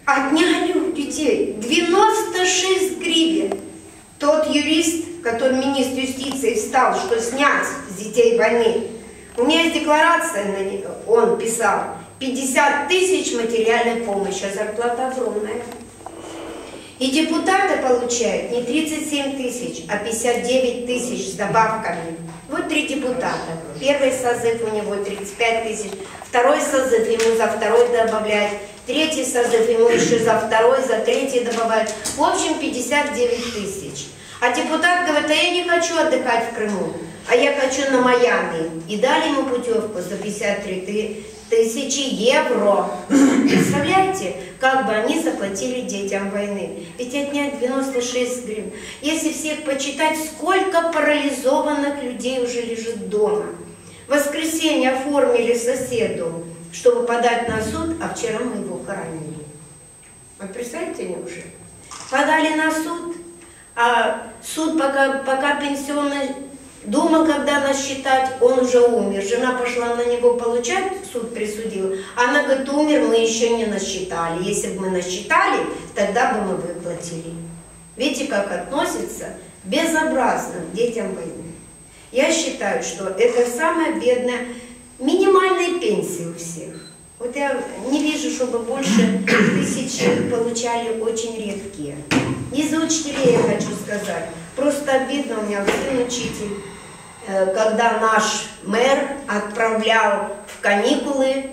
Отняли у детей 96 гривен. Тот юрист, который министр юстиции встал, что снять с детей войны, у меня есть декларация, он писал, 50 тысяч материальной помощи, а зарплата огромная. И депутаты получают не 37 тысяч, а 59 тысяч с добавками. Вот 3 депутата. Первый созыв у него 35 тысяч, второй созыв ему за второй добавляют, третий созыв ему еще за второй, за третий добавляют. В общем, 59 тысяч. А депутат говорит, а я не хочу отдыхать в Крыму, а я хочу на Майами. И дали ему путевку за 53 тысячи евро. Представляете, как бы они заплатили детям войны. Ведь отнять 96 гривен. Если всех почитать, сколько парализованных людей уже лежит дома. В воскресенье оформили соседу, чтобы подать на суд, а вчера мы его хоронили. Вы представляете, неужели? Подали на суд, а суд пока пенсионный думал, когда насчитать, он уже умер. Жена пошла на него получать, суд присудил. Она говорит, умер, мы еще не насчитали. Если бы мы насчитали, тогда бы мы выплатили. Видите, как относятся безобразно к детям войны. Я считаю, что это самая бедная, минимальные пенсии у всех. Вот я не вижу, чтобы больше 1000 получали, очень редкие. Не за учителей я хочу сказать. Просто обидно, у меня сын учитель, когда наш мэр отправлял в каникулы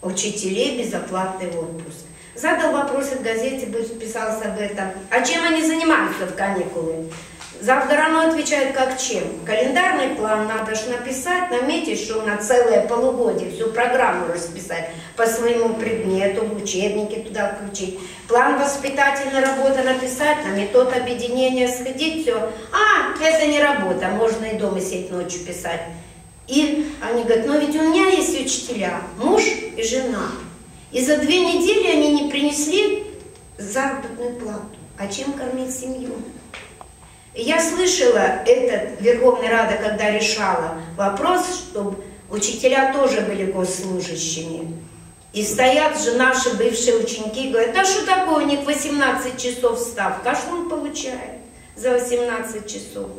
учителей безоплатный отпуск. Задал вопрос в газете, писалось об этом. А чем они занимаются в каникулы? Завгороно отвечает, как чем. Календарный план надо же написать, наметить, что на целое полугодие, всю программу расписать по своему предмету, в учебнике туда включить. План воспитательной работы написать, на метод объединения сходить, все. А, это не работа, можно и дома сидеть ночью писать. И они говорят, но ведь у меня есть учителя, муж и жена. И за 2 недели они не принесли заработную плату. А чем кормить семью? Я слышала этот Верховная Рада, когда решала вопрос, чтобы учителя тоже были госслужащими. И стоят же наши бывшие ученики и говорят, да что такое, у них 18 часов ставка, а что он получает за 18 часов?